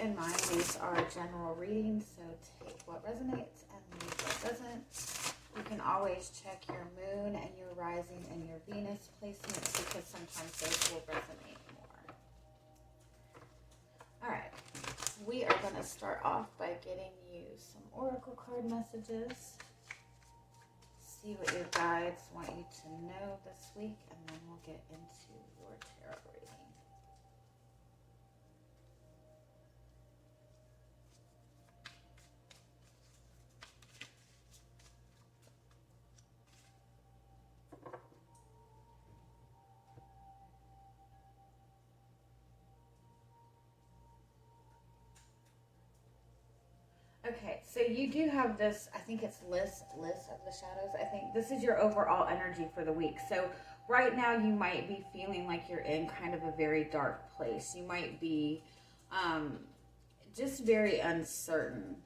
in mind, these are general readings, so take what resonates and leave what doesn't. You can always check your moon and your rising and your Venus placements because sometimes those will resonate more. All right, we are going to start off by getting you some oracle card messages. See what your guides want you to know this week, and then we'll get into your tarot reading. Okay, so you do have this, I think it's list of the shadows. I think this is your overall energy for the week. So right now you might be feeling like you're in kind of a very dark place. You might be just very uncertain.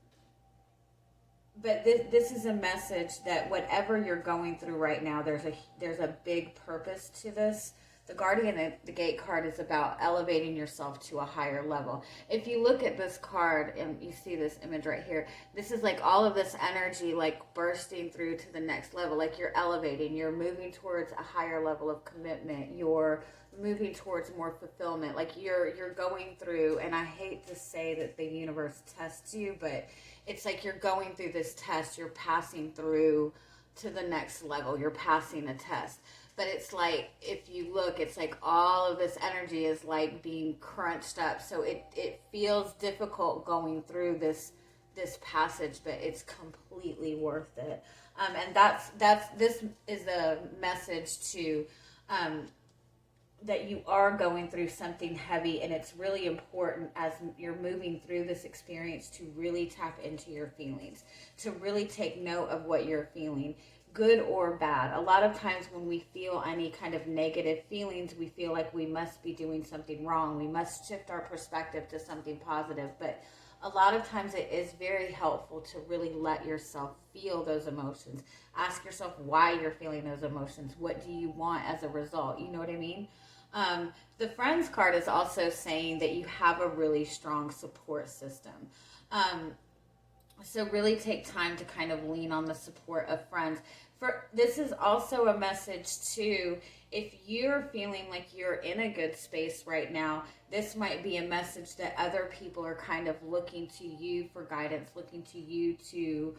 But this is a message that whatever you're going through right now, there's a big purpose to this. The Guardian, the Gate card, is about elevating yourself to a higher level. If you look at this card and you see this image right here, this is like all of this energy like bursting through to the next level. Like you're elevating, you're moving towards a higher level of commitment. You're moving towards more fulfillment. Like you're going through, and I hate to say that the universe tests you, but it's like you're going through this test. You're passing through to the next level. You're passing a test. But it's like, if you look, it's like all of this energy is like being crunched up. So it feels difficult going through this passage, but it's completely worth it. And this is a message to that you are going through something heavy, and it's really important as you're moving through this experience to really tap into your feelings, to really take note of what you're feeling, good or bad. A lot of times when we feel any kind of negative feelings, we feel like we must be doing something wrong. We must shift our perspective to something positive. But a lot of times it is very helpful to really let yourself feel those emotions. Ask yourself why you're feeling those emotions. What do you want as a result? You know what I mean? The Friends card is also saying that you have a really strong support system. So really take time to kind of lean on the support of friends. This is also a message too, if you're feeling like you're in a good space right now, this might be a message that other people are kind of looking to you for guidance, looking to you to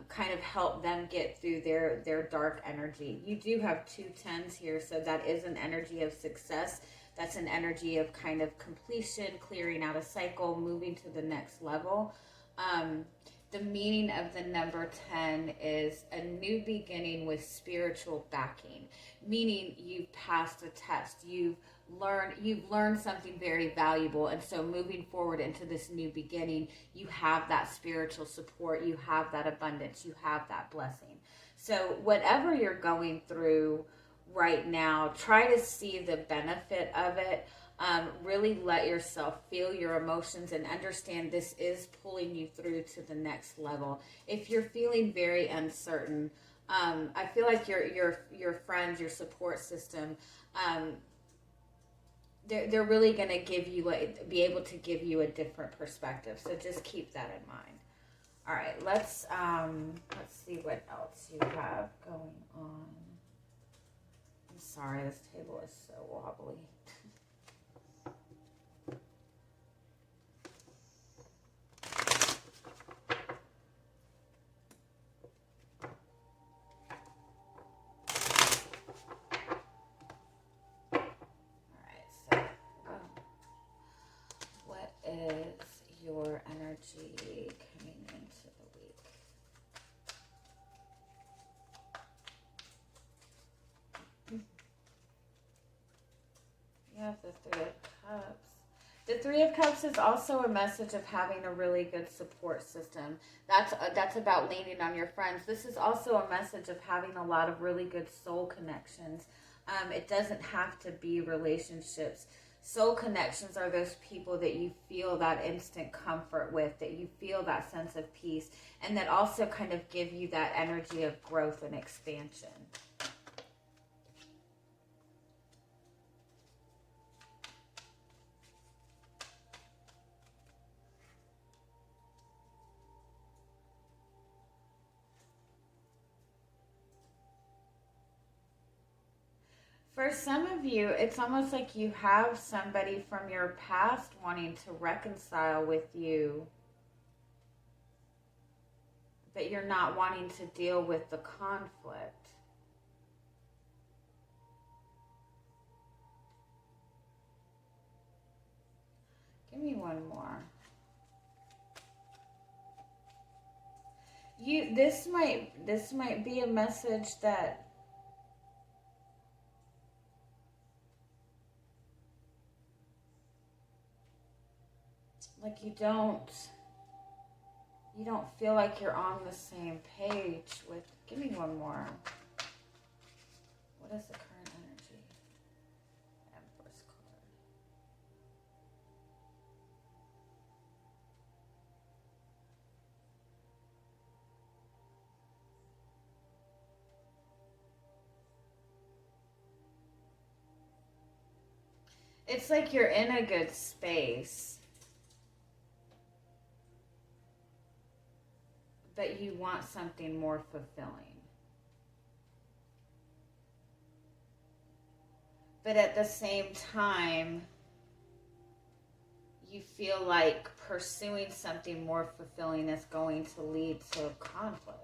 kind of help them get through their dark energy. You do have 2 10s here, so that is an energy of success. That's an energy of kind of completion, clearing out a cycle, moving to the next level. The meaning of the number 10 is a new beginning with spiritual backing, meaning you've passed a test, you've learned something very valuable, and so moving forward into this new beginning, you have that spiritual support, you have that abundance, you have that blessing. So whatever you're going through right now, try to see the benefit of it. Really let yourself feel your emotions and understand this is pulling you through to the next level. If you're feeling very uncertain, I feel like your friends, your support system, they're really going to be able to give you a different perspective. So just keep that in mind. All right, let's see what else you have going on. I'm sorry, this table is so wobbly. Is your energy coming into the week? You have the 3 of Cups. The 3 of Cups is also a message of having a really good support system. That's about leaning on your friends. This is also a message of having a lot of really good soul connections. It doesn't have to be relationships. Soul connections are those people that you feel that instant comfort with, that you feel that sense of peace, and that also kind of give you that energy of growth and expansion. For some of you, it's almost like you have somebody from your past wanting to reconcile with you, but you're not wanting to deal with the conflict. Give me one more. This might be a message that like you don't feel like you're on the same page with. Give me one more. What is the current energy? Empress card. It's like you're in a good space, but you want something more fulfilling. But at the same time, you feel like pursuing something more fulfilling is going to lead to conflict.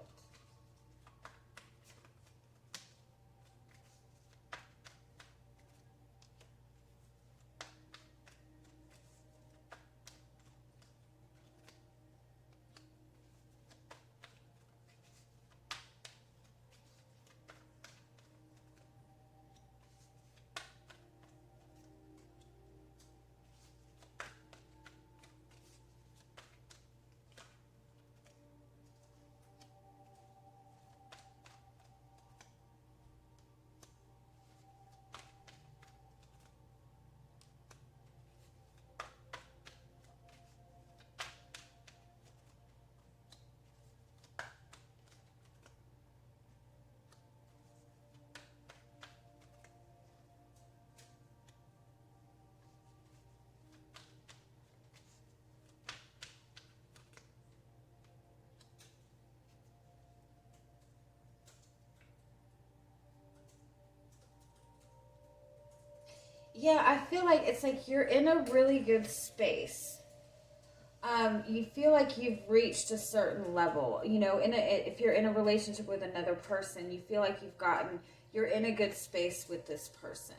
Yeah, I feel like it's like you're in a really good space. You feel like you've reached a certain level. You know, if you're in a relationship with another person, you feel like you're in a good space with this person.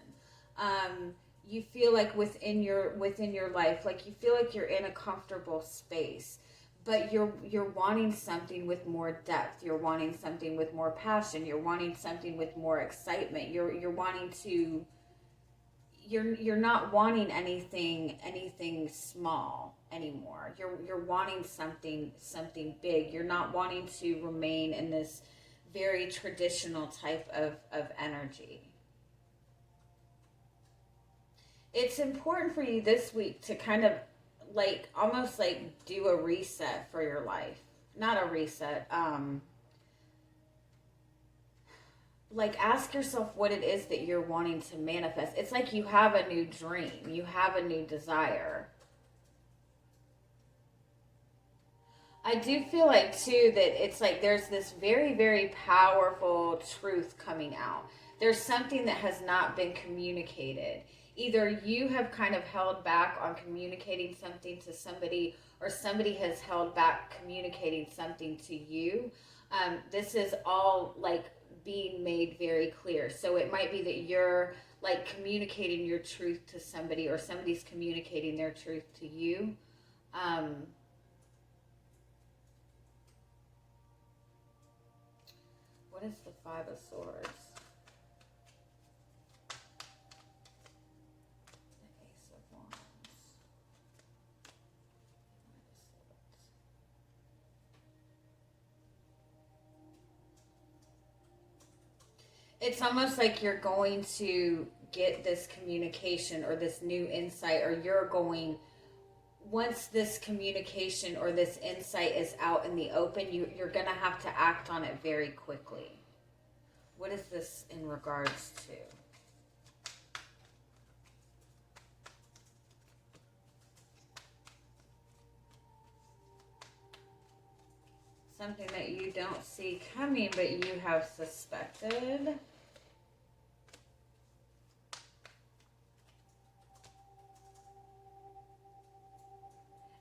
You feel like within your life, like you feel like you're in a comfortable space, but you're wanting something with more depth. You're wanting something with more passion. You're wanting something with more excitement. You're wanting to. You're not wanting anything small anymore. You're wanting something big. You're not wanting to remain in this very traditional type of energy. It's important for you this week to kind of like almost like do a reset for your life. Not a reset, like ask yourself what it is that you're wanting to manifest. It's like you have a new dream, you have a new desire. I do feel like too that it's like there's this very, very powerful truth coming out. There's something that has not been communicated. Either you have kind of held back on communicating something to somebody, or somebody has held back communicating something to you. This is all like being made very clear. So it might be that you're like communicating your truth to somebody, or somebody's communicating their truth to you. What is the Five of Swords? The Ace of Wands. It's almost like you're going to get this communication or this new insight, or you're going, once this communication or this insight is out in the open, you're going to have to act on it very quickly. What is this in regards to? Something that you don't see coming, but you have suspected.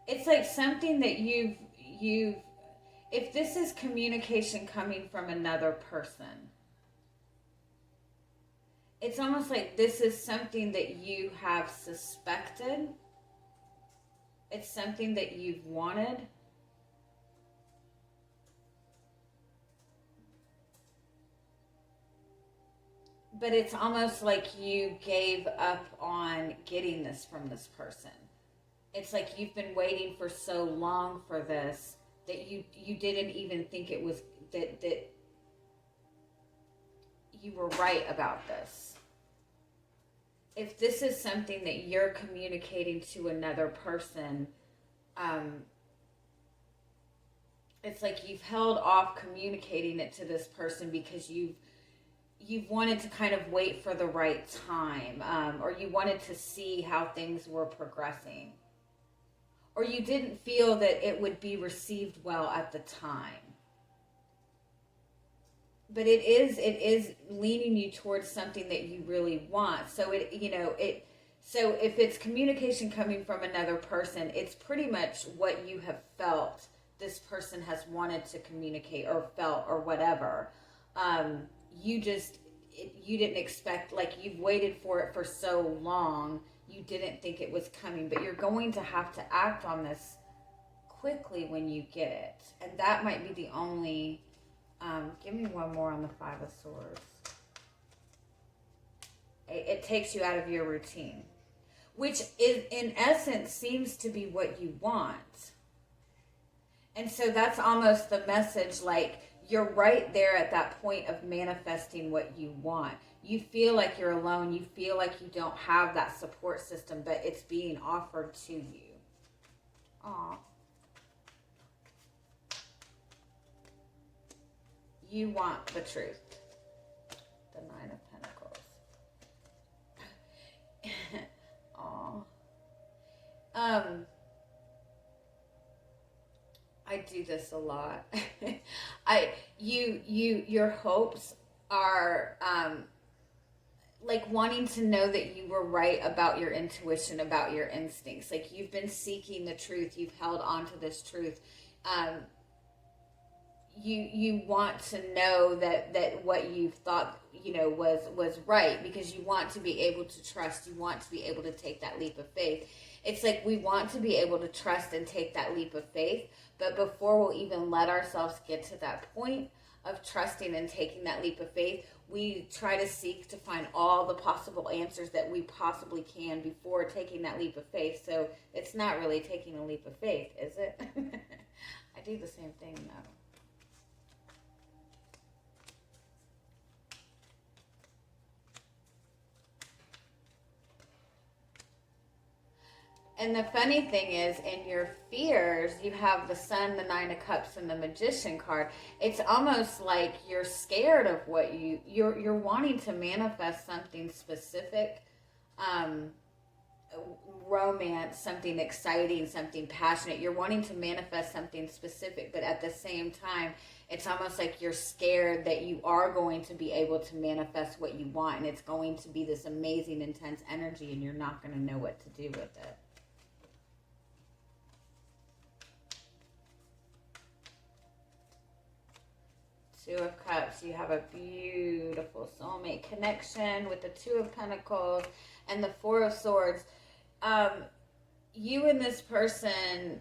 It's like something that you've, if this is communication coming from another person, it's almost like this is something that you have suspected. It's something that you've wanted. But it's almost like you gave up on getting this from this person. It's like you've been waiting for so long for this that you didn't even think it was that you were right about this. If this is something that you're communicating to another person, it's like you've held off communicating it to this person because you've wanted to kind of wait for the right time, or you wanted to see how things were progressing, or you didn't feel that it would be received well at the time. But it is leaning you towards something that you really want. So so if it's communication coming from another person, it's pretty much what you have felt this person has wanted to communicate or felt or whatever. You didn't expect, like, you've waited for it for so long, you didn't think it was coming, but you're going to have to act on this quickly when you get it. And that might be the only, give me one more on the Five of Swords. It takes you out of your routine, which is, in essence, seems to be what you want. And so that's almost the message, like, you're right there at that point of manifesting what you want. You feel like you're alone. You feel like you don't have that support system, but it's being offered to you. Aw. You want the truth. The Nine of Pentacles. Aw. I do this a lot. Your hopes are like wanting to know that you were right about your intuition, about your instincts. Like, you've been seeking the truth. You've held on to this truth. You want to know that what you thought, was right, because you want to be able to trust. You want to be able to take that leap of faith. It's like we want to be able to trust and take that leap of faith, but before we'll even let ourselves get to that point of trusting and taking that leap of faith, we try to seek to find all the possible answers that we possibly can before taking that leap of faith. So it's not really taking a leap of faith, is it? I do the same thing, though. And the funny thing is, in your fears, you have the Sun, the Nine of Cups, and the Magician card. It's almost like you're scared of what you're wanting to manifest something specific, romance, something exciting, something passionate. You're wanting to manifest something specific, but at the same time, it's almost like you're scared that you are going to be able to manifest what you want, and it's going to be this amazing, intense energy, and you're not going to know what to do with it. Two of Cups, you have a beautiful soulmate connection with the Two of Pentacles and the Four of Swords. You and this person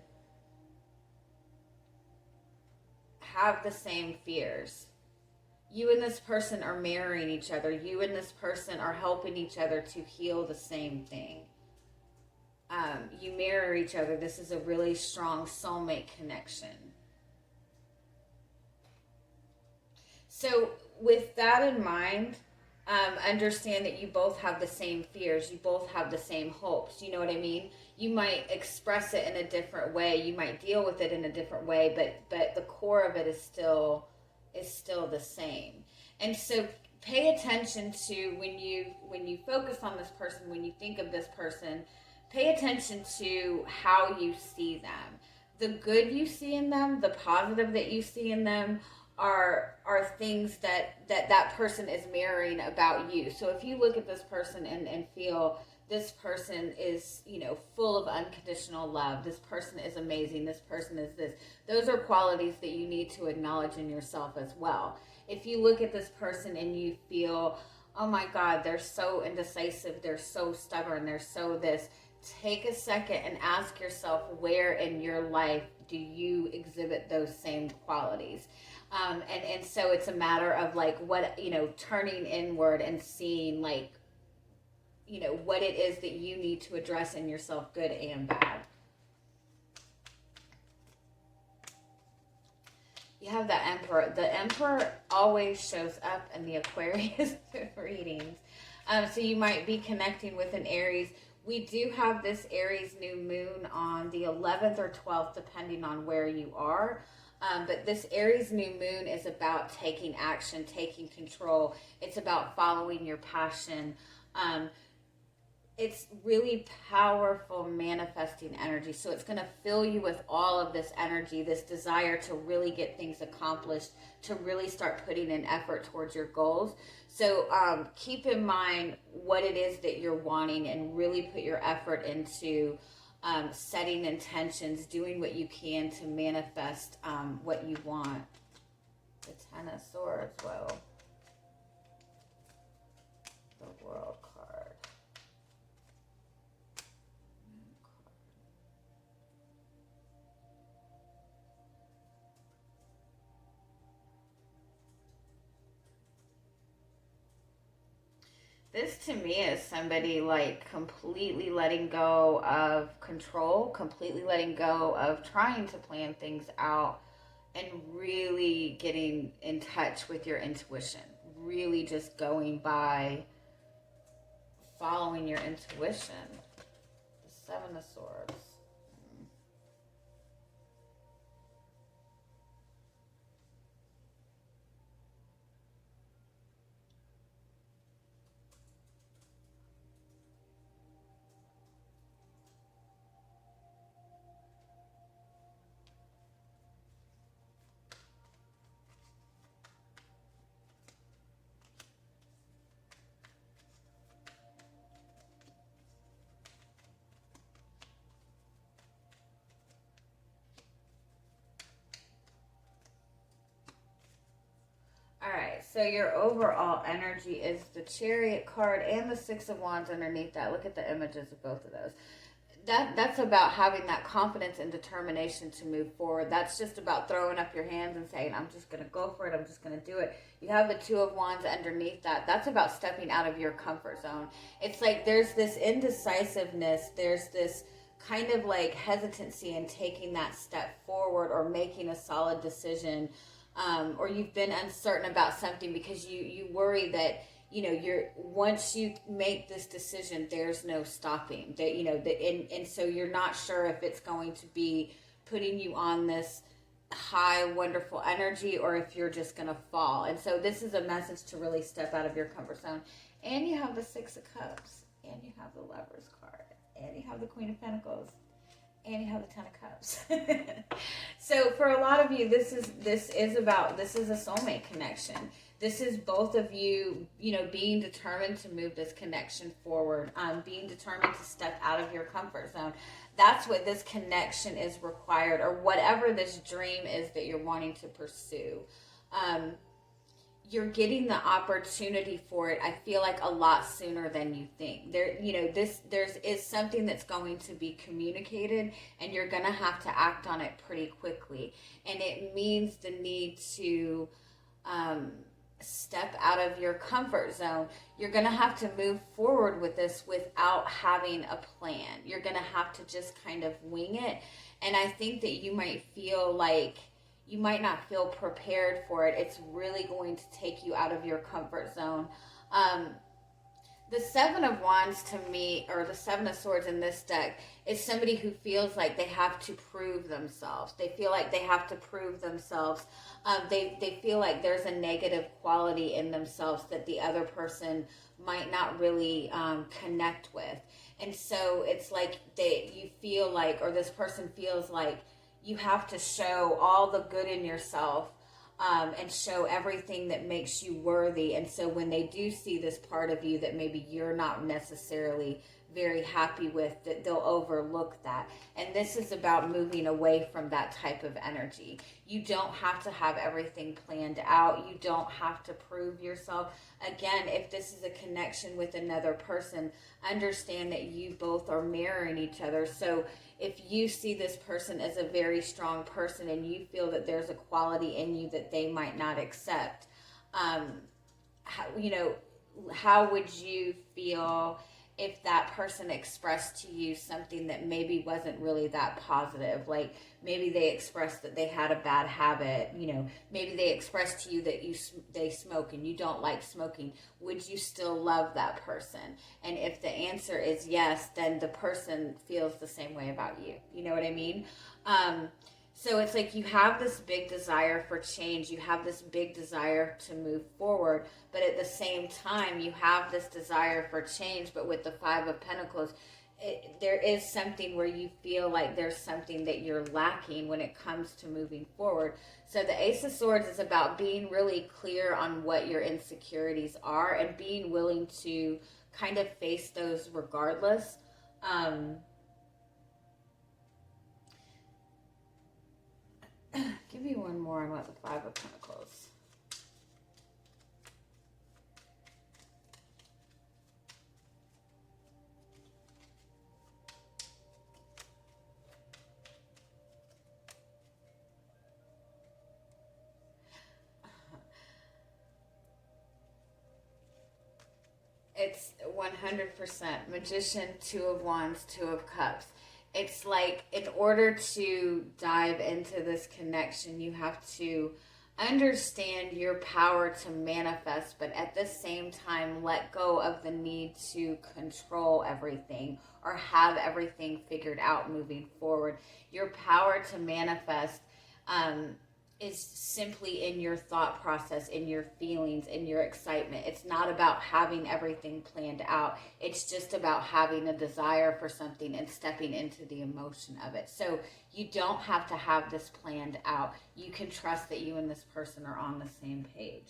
have the same fears. You and this person are marrying each other. You and this person are helping each other to heal the same thing. You mirror each other. This is a really strong soulmate connection. So with that in mind, understand that you both have the same fears. You both have the same hopes. You know what I mean? You might express it in a different way. You might deal with it in a different way, but the core of it is still the same. And so pay attention to when you focus on this person, when you think of this person, pay attention to how you see them. The good you see in them, the positive that you see in them, are things that person is mirroring about you. So if you look at this person and feel this person is, you know, full of unconditional love. This person is amazing. This person is this. Those are qualities that you need to acknowledge in yourself as well. If you look at this person and you feel, oh my God, they're so indecisive, they're so stubborn, they're so this, take a second and ask yourself, where in your life do you exhibit those same qualities? And so it's a matter of like what, you know, turning inward and seeing like, you know, what it is that you need to address in yourself, good and bad. You have the Emperor. The Emperor always shows up in the Aquarius readings. So you might be connecting with an Aries. We do have this Aries new moon on the 11th or 12th, depending on where you are. But this Aries new moon is about taking action, taking control. It's about following your passion. It's really powerful manifesting energy. So it's going to fill you with all of this energy, this desire to really get things accomplished, to really start putting in effort towards your goals. So keep in mind what it is that you're wanting and really put your effort into setting intentions, doing what you can to manifest what you want. The Ten of Swords, whoa. The World card. This to me is somebody like completely letting go of control, completely letting go of trying to plan things out, and really getting in touch with your intuition. Really just going by following your intuition. The Seven of Swords. So your overall energy is the Chariot card and the Six of Wands underneath that. Look at the images of both of those. That's about having that confidence and determination to move forward. That's just about throwing up your hands and saying, I'm just going to go for it. I'm just going to do it. You have the Two of Wands underneath that. That's about stepping out of your comfort zone. It's like there's this indecisiveness. There's this kind of like hesitancy in taking that step forward or making a solid decision. Or you've been uncertain about something because you worry that, you know, once you make this decision, there's no stopping. That, you know, and so you're not sure if it's going to be putting you on this high, wonderful energy or if you're just going to fall. And so this is a message to really step out of your comfort zone. And you have the Six of Cups, and you have the Lovers card, and you have the Queen of Pentacles. And you have the Ten of Cups. So for a lot of you, this is a soulmate connection. This is both of you, you know, being determined to move this connection forward, being determined to step out of your comfort zone. That's what this connection is required, or whatever this dream is that you're wanting to pursue. You're getting the opportunity for it, I feel like, a lot sooner than you think. There is something that's going to be communicated, and you're going to have to act on it pretty quickly. And it means the need to step out of your comfort zone. You're going to have to move forward with this without having a plan. You're going to have to just kind of wing it. And I think that you might feel like you might not feel prepared for it. It's really going to take you out of your comfort zone. The Seven of Wands to me, or the Seven of Swords in this deck, is somebody who feels like they have to prove themselves. They feel like they have to prove themselves. They feel like there's a negative quality in themselves that the other person might not really connect with. And so it's like you feel like, or this person feels like, you have to show all the good in yourself and show everything that makes you worthy. And so when they do see this part of you that maybe you're not necessarily very happy with, that they'll overlook that. And this is about moving away from that type of energy. You don't have to have everything planned out. You don't have to prove yourself. Again, if this is a connection with another person, understand that you both are mirroring each other. So if you see this person as a very strong person and you feel that there's a quality in you that they might not accept, how would you feel if that person expressed to you something that maybe wasn't really that positive? Like maybe they expressed that they had a bad habit, maybe they expressed to you that they smoke and you don't like smoking. Would you still love that person? And if the answer is yes, then the person feels the same way about you. You know what I mean? So it's like you have this big desire for change. You have this big desire to move forward. But at the same time, you have this desire for change. But with the Five of Pentacles, there is something where you feel like there's something that you're lacking when it comes to moving forward. So the Ace of Swords is about being really clear on what your insecurities are and being willing to kind of face those regardless. Give me one more on what the Five of Pentacles. It's 100% Magician, Two of Wands, Two of Cups. It's like in order to dive into this connection, you have to understand your power to manifest, but at the same time, let go of the need to control everything or have everything figured out moving forward. Your power to manifest is simply in your thought process, in your feelings, in your excitement. It's not about having everything planned out. It's just about having a desire for something and stepping into the emotion of it. So you don't have to have this planned out. You can trust that you and this person are on the same page.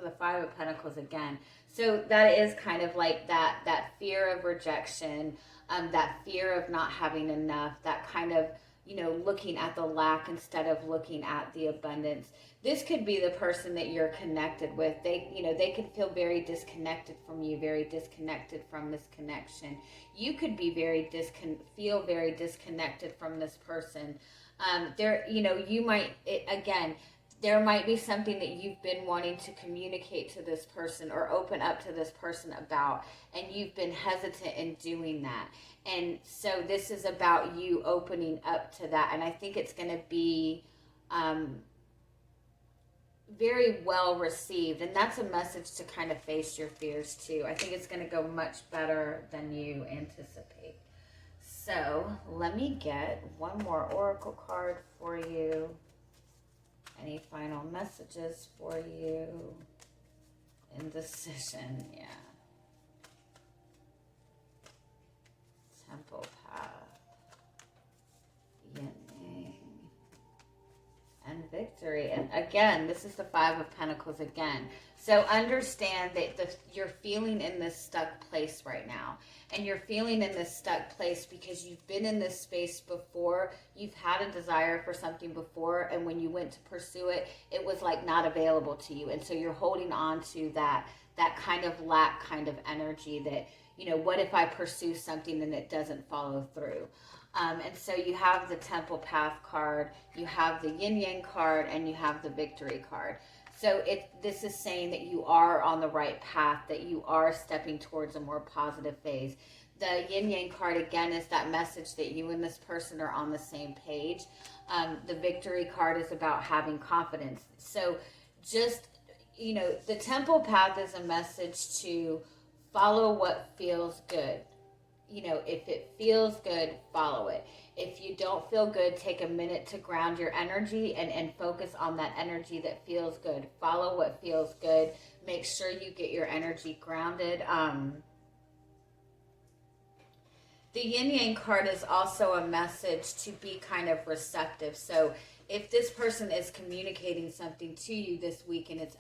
The Five of Pentacles again. So that is kind of like that fear of rejection, that fear of not having enough, that kind of looking at the lack instead of looking at the abundance. This could be the person that you're connected with. They could feel very disconnected from you, very disconnected from this connection. You could be feel very disconnected from this person. There might be something that you've been wanting to communicate to this person or open up to this person about, and you've been hesitant in doing that. And so this is about you opening up to that. And I think it's going to be very well received. And that's a message to kind of face your fears too. I think it's going to go much better than you anticipate. So let me get one more oracle card for you. Any final messages for you? Indecision, yeah. Temple path. Yin yang. And victory. And again, this is the Five of Pentacles again. So understand that you're feeling in this stuck place right now. And you're feeling in this stuck place because you've been in this space before. You've had a desire for something before. And when you went to pursue it, it was like not available to you. And so you're holding on to that kind of lack kind of energy that, what if I pursue something and it doesn't follow through? And so you have the Temple Path card, you have the Yin Yang card, and you have the Victory card. So this is saying that you are on the right path, that you are stepping towards a more positive phase. The Yin Yang card, again, is that message that you and this person are on the same page. The Victory card is about having confidence. So just, the Temple Path is a message to follow what feels good. If it feels good, follow it. If you don't feel good, take a minute to ground your energy and focus on that energy that feels good. Follow what feels good. Make sure you get your energy grounded. The Yin Yang card is also a message to be kind of receptive. So if this person is communicating something to you this week and it's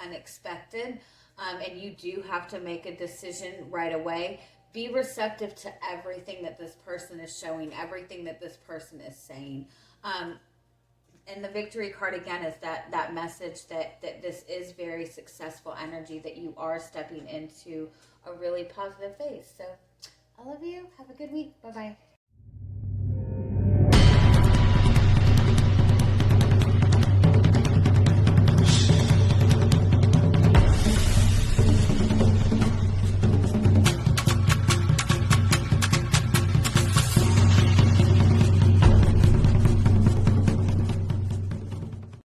unexpected, and you do have to make a decision right away, Be receptive to everything that this person is showing, everything that this person is saying. And the victory card again is that message that this is very successful energy, that you are stepping into a really positive phase. So I love you. Have a good week. Bye-bye.